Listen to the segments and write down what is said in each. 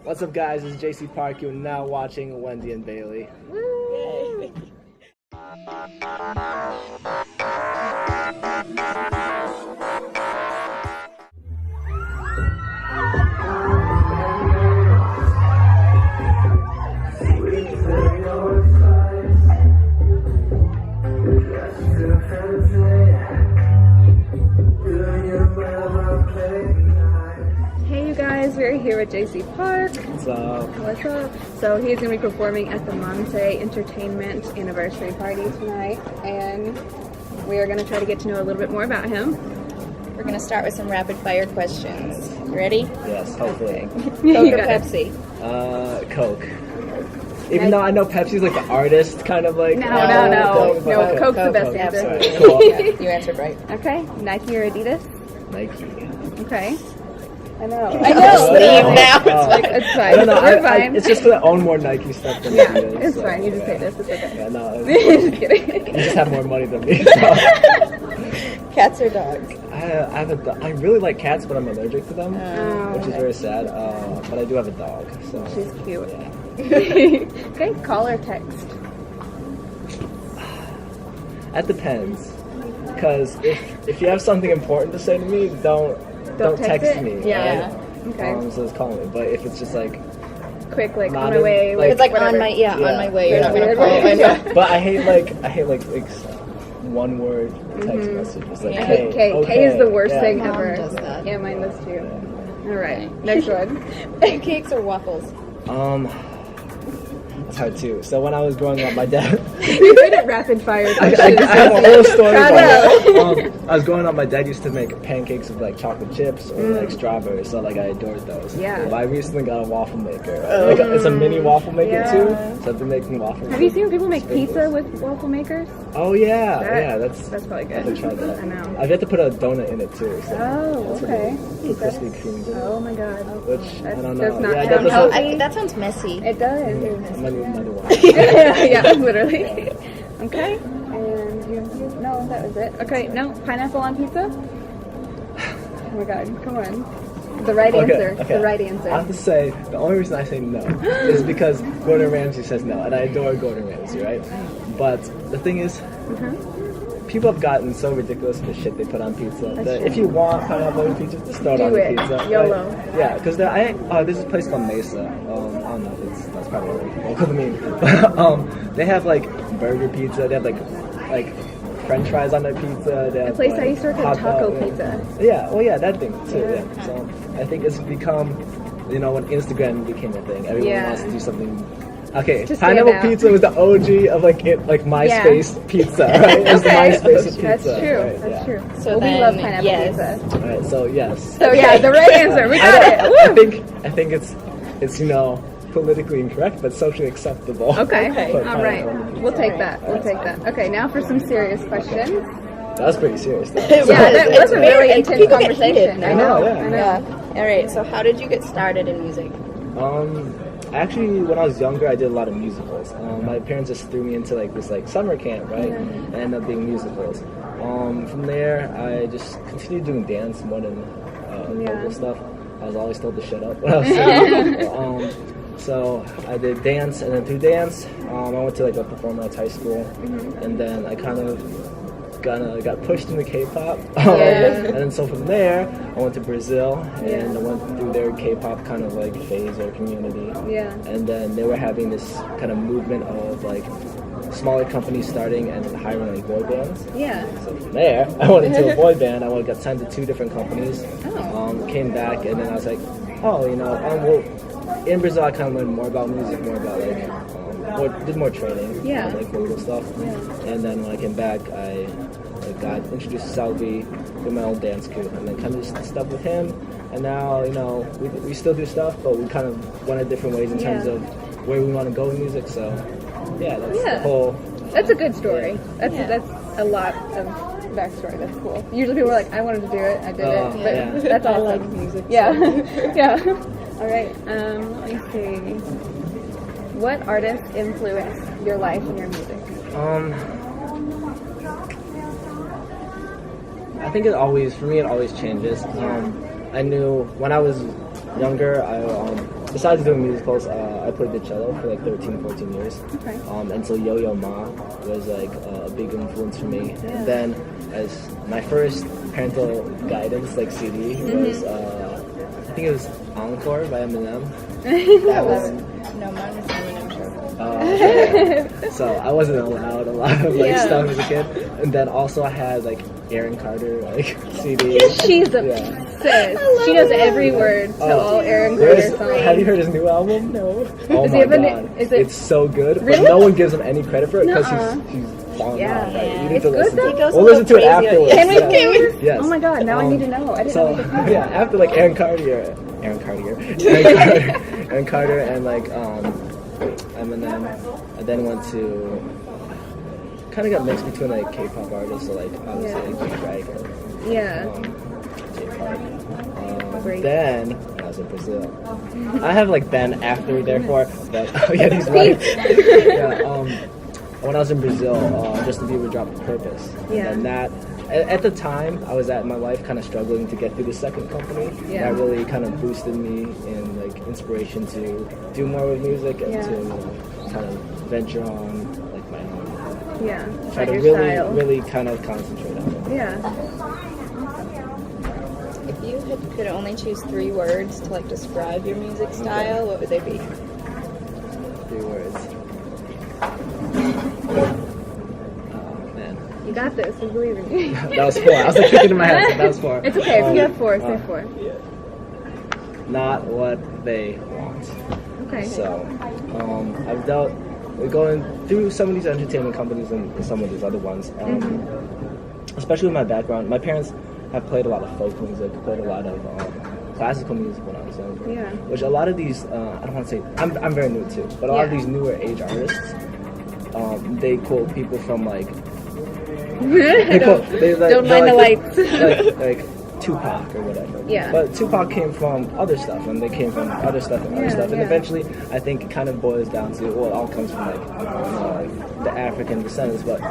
What's up, guys? This is JC Park. You're now watching Wendy and Bailey. Yay. Hey you guys, we're here with JC Park. What's up? What's up? So he's going to be performing at the Mansae Entertainment anniversary party tonight, and we are going to try to get to know a little bit more about him. We're going to start with some rapid fire questions. You ready? Yes, hopefully. Coke or Pepsi? Coke. Even though I know Pepsi's like the artist, kind of like. No, Coke, Coke's the best Coke, answer. Right, cool. Yeah, you answered right. Okay, Nike or Adidas? Nike. Okay. I know. I know. Leave now. It's fine. I don't know. We're fine. It's just that I own more Nike stuff than Yeah, Adidas, it's so, fine. You just yeah. say this. It's okay. Yeah, no. Just kidding. You just have more money than me. So. Cats or dogs? I really like cats, but I'm allergic to them, which is okay. very sad. But I do have a dog, so. She's cute. Yeah. Okay, call or text? That depends. Because if you have something important to say to me, don't text it? me. Yeah. Right? Okay. So just call me. But if it's just like, Quick, like Not on my in- way. like- It's like whatever. on my way. You're Yeah. not going to Weird call. way. Yeah. but I hate like one word text messages. Like, Yeah. I hate K. okay, K is the worst yeah. thing Mom ever. does that. Yeah, mine does too. All right, next one. Pancakes or waffles? It's hard too. So when I was growing up, my dad. You're good at rapid fire. I have a whole story Proud about it. I was growing up, my dad used to make pancakes with like chocolate chips or like strawberries, so like I adored those. Yeah. But I recently got a waffle maker. Like, it's a mini waffle maker Yeah. too, so I've been making waffles. Have you seen people make pizza with waffle makers? Oh yeah, that's probably good. I haven't tried that. I know. I've yet to put a donut in it too. So Oh, that's what okay. they put Krispy Kremes in it. Oh my god. Which I don't does know. not Yeah, sound that healthy. doesn't. That sounds messy. It does. Another one. Yeah, literally. Okay. And no, that was it. Okay, no, pineapple on pizza? Oh my god, come on. The right answer. Okay. The right I answer. have to say, the only reason I say no is because Gordon Ramsay says no, and I adore Gordon Ramsay, right? But the thing is, people have gotten so ridiculous with the shit they put on pizza that if you want pineapple on pizza, just throw it on Do the it. pizza. YOLO. Right? Yeah, because there's this place called Mesa. I don't know if that's probably local to me. But, they have like burger pizza. They have like French fries on their pizza. They have, A place like, I used to work at, hot taco dog, pizza. Yeah, well, yeah, that thing too. Yeah. Yeah. So I think it's become, when Instagram became a thing, everyone wants to do something. Okay, To stand pineapple out. pizza was the OG of like MySpace pizza, right? It was the Okay. MySpace of pizza. That's true. Right? That's Yeah. true. So Well, we then, love pineapple yes. pizza. All right, so yes. So yeah, the right answer. We got it. Woo! I think it's politically incorrect, but socially acceptable. Okay. Put All right. pineapple on the pizza. We'll take that. We'll take that. Okay, now for some serious questions. That was pretty serious. Though. Yeah, that was a really and intense people get conversation. heated I now. know. Yeah. I know. Yeah. All right. So how did you get started in music? Actually, when I was younger, I did a lot of musicals. My parents just threw me into like this summer camp, right? And ended up being musicals. From there, I just continued doing dance more than vocal stuff. I was always told to shut up when I was singing. So I did dance, and then through dance, I went to like a performing arts high school, and then I kind of got pushed into K-pop, and then so from there I went to Brazil, and I went through their K-pop kind of like phase or community, and then they were having this kind of movement of like smaller companies starting and hiring like boy bands. So from there, I went into a boy band. I got signed to 2 different companies. Came back, and then I was like, in Brazil I kind of learned more about music, more about like, did more training, like vocal stuff. And then when I came back, I got introduced to Salvi with my old dance crew, and then kind of just stuck with him. And now, we still do stuff, but we kind of went in different ways in terms of where we want to go in music. So, that's the whole. That's a good story. That's a lot of backstory. That's cool. Usually people are like, I wanted to do it, I did it, but that's awesome. I like music. Yeah, yeah. All right. Let me see. What artist influenced your life and your music? I think it always changes. I knew when I was younger, besides doing musicals, I played the cello for like 13, 14 years. Okay. And so Yo-Yo Ma was like a big influence for me. And then as my first parental guidance like CD was, I think it was Encore by Eminem. That was... No, mine was Eminem show. So I wasn't allowed a lot of like stuff as a kid. And then also I had like Aaron Carter like CD. She's obsessed. She knows every word to all Aaron Carter songs. Have you heard his new album? No. Oh Is my it god, it's so good. Really? But no one gives him any credit for it because Nuh-uh. he's falling Yeah. off. Right? You need It's to good listen. though? He goes We'll a listen to it little crazy. afterwards. Can we? Yeah. Can we? Yes. Oh my god, now I need to know. I didn't So know. yeah, after like Aaron Carter, and like Eminem, I then went to kind of got mixed between like K-pop artists, so like obviously like G-Dragon, Yeah. J-Park. Great. Then I was in Brazil. I have like then after therefore, but oh yeah, he's right. Yeah. When I was in Brazil, Justin Bieber dropped Purpose. Yeah. And that, at the time, I was at my life kind of struggling to get through the second company. Yeah. That really kind of boosted me in like inspiration to do more with music and to kind of venture on like my own. Yeah. Try to Your really, style. really kind of concentrate on it. Yeah. If you could only choose 3 words to like describe your music style, what would they be? 3 words. Man. You got this. We believe in you. That was 4. I was like thinking in my head, so that was 4. It's okay. If you have 4, say 4. Not what they want. Okay. So, I've dealt with going through some of these entertainment companies and some of these other ones. Especially with my background, my parents have played a lot of folk music, played a lot of classical music when I was young. Yeah. Which a lot of these, I don't want to say, I'm very new too, but a lot of these newer age artists, they quote people from like, Don't mind the lights. like Tupac or whatever. Yeah. But Tupac came from other stuff, and they came from other stuff and other stuff, and eventually, I think it kind of boils down to well, it all comes from like the African descendants. But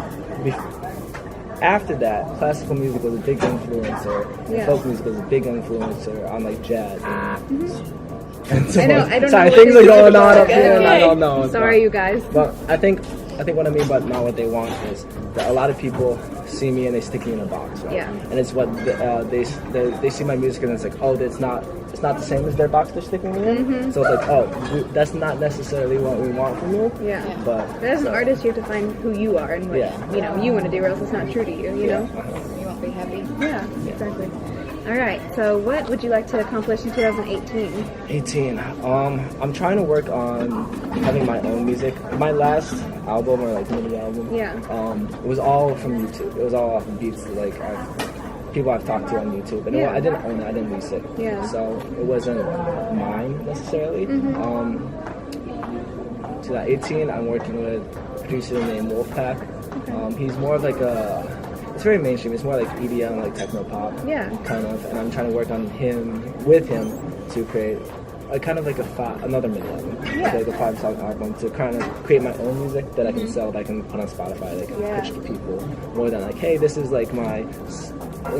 after that, classical music was a big influencer. And folk music was a big influencer on like jazz. And so, I don't know. sorry, what things you're are going talking on about. up here, and I don't know. Sorry, you guys. But I think what I mean by not what they want is that a lot of people see me and they stick me in a box, right? Yeah. And it's what they see my music and it's like, oh, it's not the same as their box they're sticking me in. So it's like, oh, that's not necessarily what we want from you. Yeah. But as an artist, you have to find who you are and what you want to do, or else it's not true to you. You know. You won't be happy. Yeah. Exactly. All right. So, what would you like to accomplish in 2018? 18. I'm trying to work on having my own music. My last album or like mini album. Yeah. It was all from YouTube. It was all off of beats like people I've talked to on YouTube, and I didn't own it. I didn't lease it. Yeah. So it wasn't mine necessarily. 2018, I'm working with a producer named Wolfpack. He's more of like it's very mainstream. It's more like EDM, like techno pop, kind of. And I'm trying to work on with him to create a kind of like another mini album, like a 5-song album to kind of create my own music that I can sell, that I can put on Spotify, like pitch to people, more than like, hey, this is like my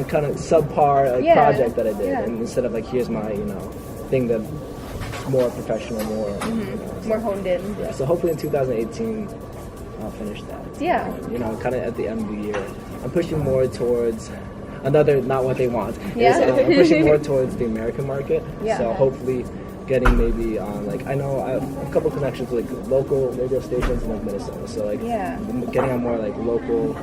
kind of subpar project that I did, and instead of like, here's my thing that more professional, more more honed in. Yeah. So hopefully in 2018 I'll finish that. Yeah. Kind of at the end of the year. I'm pushing more towards another, not what they want. Yeah. I'm pushing more towards the American market. Yeah. So hopefully getting maybe on I know I have a couple connections with like local radio stations in like Minnesota. So like getting on more like local,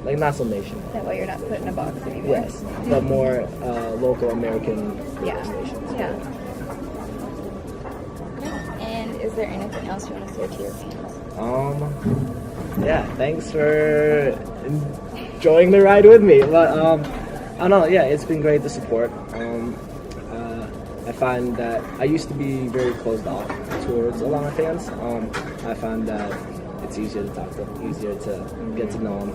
like not so nationwide. That way you're not put in a box anymore. Yes, but more local American radio stations. Yeah. And is there anything else you want to say to your fans? Thanks for enjoying the ride with me. But I don't know. Yeah, it's been great to support. I find that I used to be very closed off towards a lot of fans. I find that it's easier to talk to them, easier to get to know them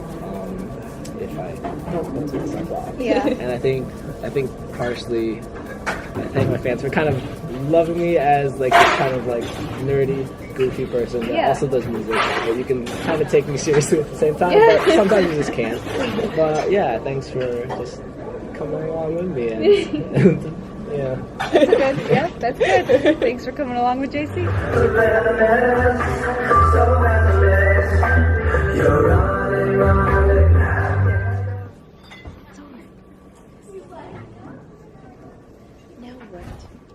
if I don't close myself off. Yeah. And I think partially, I think my fans were kind of loving me as like this kind of like nerdy, goofy person that also does music, but you can kind of take me seriously at the same time, but sometimes you just can't. But yeah, thanks for just coming along with me and Yeah. That's good. Yep, that's good. Thanks for coming along with JC. Now what?